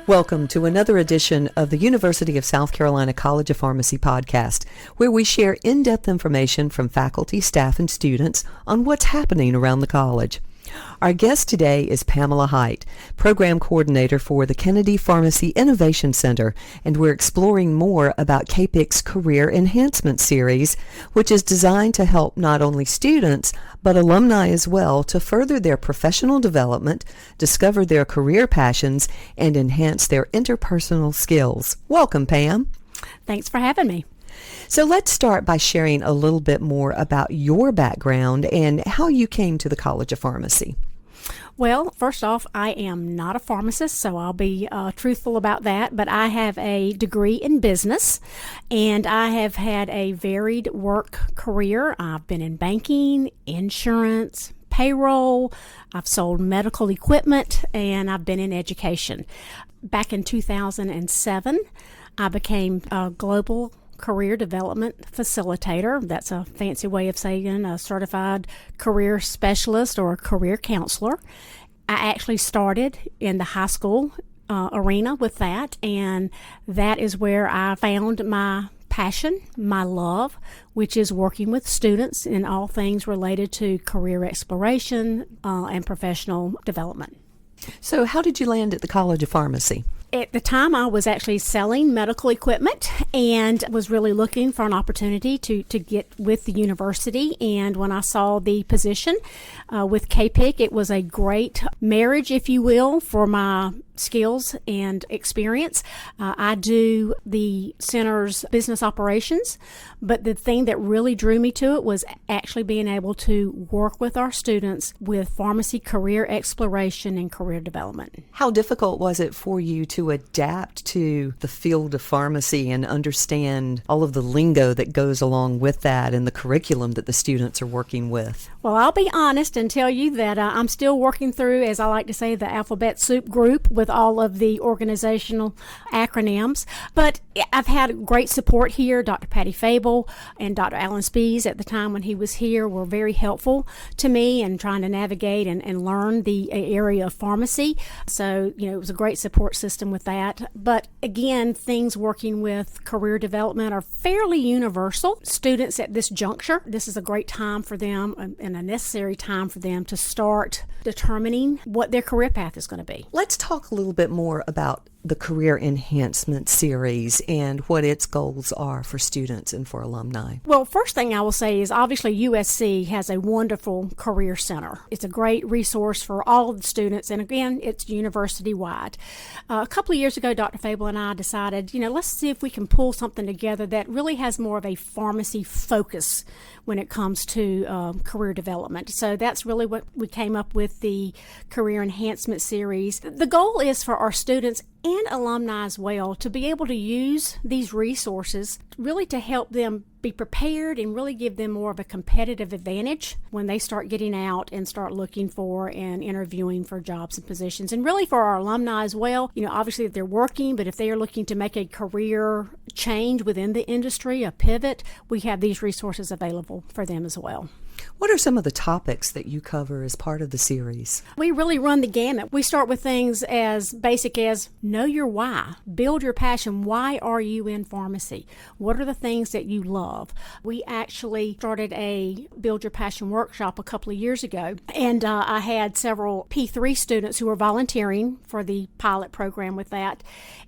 Welcome to another edition of the University of South Carolina College of Pharmacy podcast, where we share in-depth information from faculty, staff, and students on what's happening around the college. Our guest today is Pamela Hite, Program Coordinator for the Kennedy Pharmacy Innovation Center, and we're exploring more about KPIC's Career Enhancement Series, which is designed to help not only students, but alumni as well to further their professional development, discover their career passions, and enhance their interpersonal skills. Welcome, Pam. Thanks for having me. So let's start by sharing a little bit more about your background and how you came to the College of Pharmacy. Well, first off, I am not a pharmacist, so I'll be truthful about that, but I have a degree in business, and I have had a varied work career. I've been in banking, insurance, payroll, I've sold medical equipment, and I've been in education. Back in 2007, I became a global career development facilitator. That's a fancy way of saying a certified career specialist or a career counselor. I actually started in the high school arena with that, and that is where I found my passion, my love, which is working with students in all things related to career exploration and professional development. So how did you land at the College of Pharmacy? At the time, I was actually selling medical equipment and was really looking for an opportunity to get with the university. And when I saw the position with KPIC, it was a great marriage, if you will, for my skills and experience. I do the center's business operations, but the thing that really drew me to it was actually being able to work with our students with pharmacy career exploration and career development. How difficult was it for you to adapt to the field of pharmacy and understand all of the lingo that goes along with that and the curriculum that the students are working with? Well, I'll be honest and tell you that I'm still working through, as I like to say, the alphabet soup group with all of the organizational acronyms. But I've had great support here. Dr. Patty Fable and Dr. Alan Spees at the time when he was here were very helpful to me in trying to navigate and learn the area of pharmacy. So, it was a great support system with that. But again, things working with career development are fairly universal. Students at this juncture, this is a great time for them and a necessary time for them to start determining what their career path is going to be. Let's talk a little bit more about the Career Enhancement Series and what its goals are for students and for alumni. Well, first thing I will say is obviously USC has a wonderful career center. It's a great resource for all of the students, and again, it's university-wide. A couple of years ago, Dr. Fable and I decided, let's see if we can pull something together that really has more of a pharmacy focus when it comes to career development. So that's really what we came up with, the Career Enhancement Series. The goal is for our students and alumni as well to be able to use these resources really to help them be prepared and really give them more of a competitive advantage when they start getting out and start looking for and interviewing for jobs and positions. And really for our alumni as well, obviously if they're working, but if they are looking to make a career change within the industry, a pivot, we have these resources available for them as well. What are some of the topics that you cover as part of the series? We really run the gamut. We start with things as basic as know your why, build your passion. Why are you in pharmacy? What are the things that you love? We actually started a Build Your Passion workshop a couple of years ago, and I had several P3 students who were volunteering for the pilot program with that,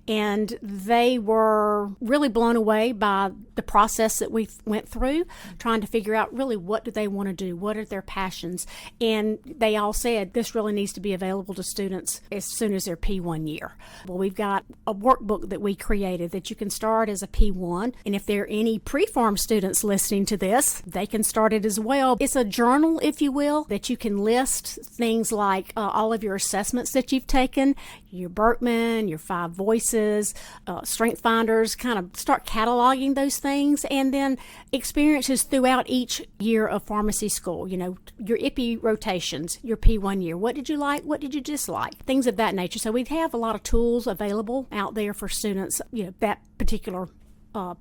and they were really blown away by the process that we went through, trying to figure out really what do they want to do, what are their passions, and they all said this really needs to be available to students as soon as their P1 year. Well, we've got a workbook that we created that you can start as a P1, and if there are any pre-pharm students listening to this, they can start it as well. It's a journal, if you will, that you can list things like all of your assessments that you've taken, your Berkman, your 5 voices, strength finders, kind of start cataloging those things, and then experiences throughout each year of pharmacy school. Your IPI rotations, your P1 year. What did you like? What did you dislike? Things of that nature. So we have a lot of tools available out there for students, that particular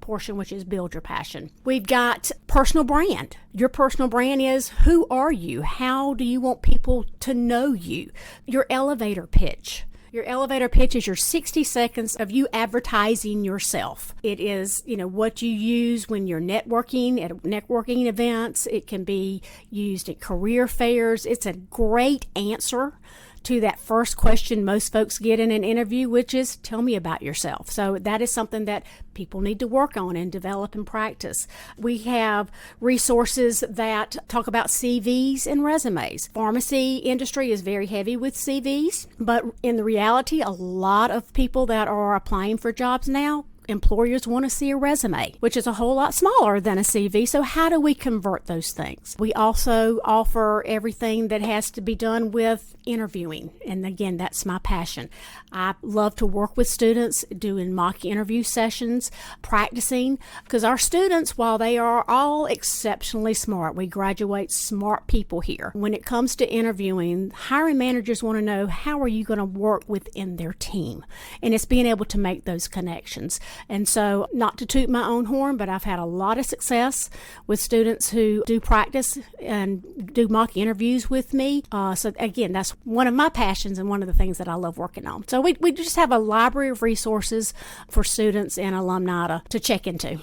portion, which is Build Your Passion. We've got personal brand. Your personal brand is, who are you? How do you want people to know you? Your elevator pitch. Your elevator pitch is your 60 seconds of you advertising yourself. It is, what you use when you're networking at networking events. It can be used at career fairs. It's a great answer to that first question most folks get in an interview, which is, tell me about yourself. So that is something that people need to work on and develop and practice. We have resources that talk about CVs and resumes. Pharmacy industry is very heavy with CVs, but in the reality, a lot of people that are applying for jobs now, employers want to see a resume, which is a whole lot smaller than a CV. So how do we convert those things? We also offer everything that has to be done with interviewing. And again, that's my passion. I love to work with students doing mock interview sessions, practicing, because our students, while they are all exceptionally smart, we graduate smart people here. When it comes to interviewing, hiring managers want to know, how are you going to work within their team? And it's being able to make those connections. And so, not to toot my own horn, but I've had a lot of success with students who do practice and do mock interviews with me. So again, that's one of my passions and one of the things that I love working on. So we just have a library of resources for students and alumni to check into.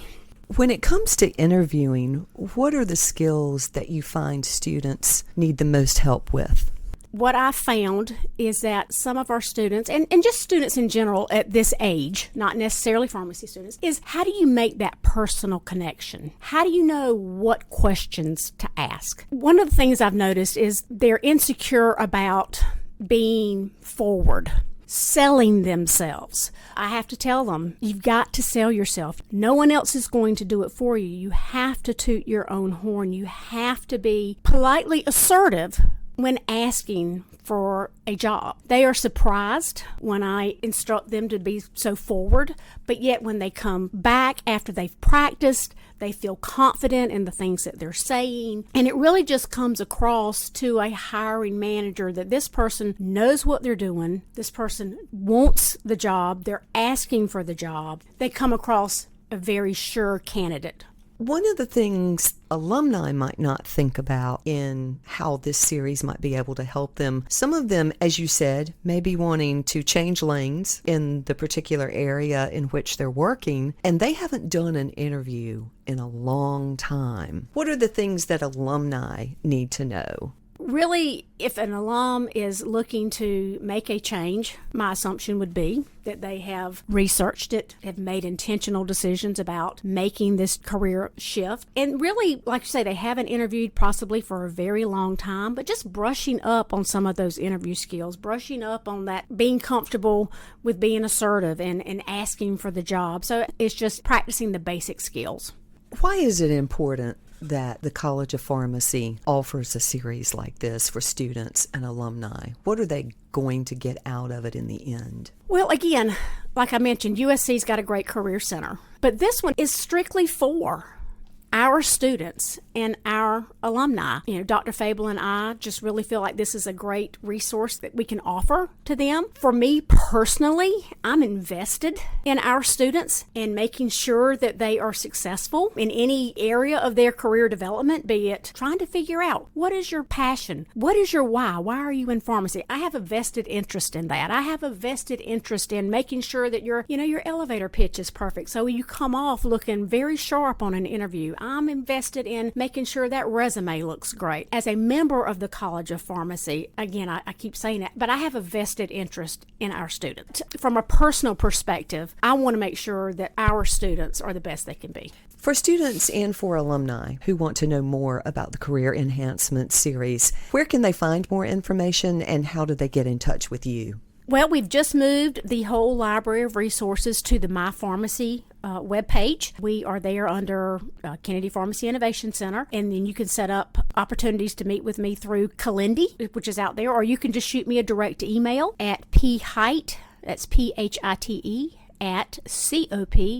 When it comes to interviewing, what are the skills that you find students need the most help with? What I found is that some of our students, and just students in general at this age, not necessarily pharmacy students, is how do you make that personal connection? How do you know what questions to ask? One of the things I've noticed is they're insecure about being forward, selling themselves. I have to tell them, you've got to sell yourself. No one else is going to do it for you. You have to toot your own horn. You have to be politely assertive when asking for a job. They are surprised when I instruct them to be so forward, but yet when they come back after they've practiced, they feel confident in the things that they're saying. And it really just comes across to a hiring manager that this person knows what they're doing. This person wants the job. They're asking for the job. They come across a very sure candidate. One of the things alumni might not think about in how this series might be able to help them, some of them, as you said, may be wanting to change lanes in the particular area in which they're working, and they haven't done an interview in a long time. What are the things that alumni need to know? Really, if an alum is looking to make a change, my assumption would be that they have researched it, have made intentional decisions about making this career shift. And really, like you say, they haven't interviewed possibly for a very long time, but just brushing up on some of those interview skills, brushing up on that, being comfortable with being assertive and asking for the job. So it's just practicing the basic skills. Why is it important that the College of Pharmacy offers a series like this for students and alumni? What are they going to get out of it in the end? Well, again, like I mentioned, USC's got a great career center, but this one is strictly for our students and our alumni. Dr. Fable and I just really feel like this is a great resource that we can offer to them. For me personally, I'm invested in our students and making sure that they are successful in any area of their career development, be it trying to figure out what is your passion, what is your why are you in pharmacy? I have a vested interest in that. I have a vested interest in making sure that your elevator pitch is perfect, so you come off looking very sharp on an interview. I'm invested in making sure that resume looks great. As a member of the College of Pharmacy, again, I keep saying that, but I have a vested interest in our students. From a personal perspective, I want to make sure that our students are the best they can be. For students and for alumni who want to know more about the Career Enhancement Series, where can they find more information and how do they get in touch with you? Well, we've just moved the whole library of resources to the My Pharmacy webpage. We are there under Kennedy Pharmacy Innovation Center, and then you can set up opportunities to meet with me through Calendly, which is out there, or you can just shoot me a direct email at phite, that's PHITE, at cop.sc.edu,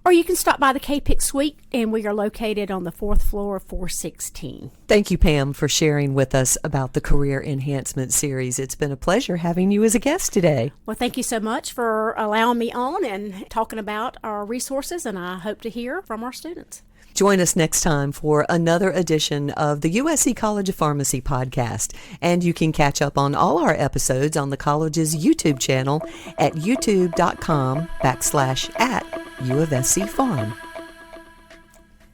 or you can stop by the KPIC suite, and we are located on the 4th floor of 416. Thank you, Pam, for sharing with us about the Career Enhancement Series. It's been a pleasure having you as a guest today. Well, thank you so much for allowing me on and talking about our resources, and I hope to hear from our students. Join us next time for another edition of the USC College of Pharmacy podcast. And you can catch up on all our episodes on the college's YouTube channel at youtube.com/@UofSC Pharm.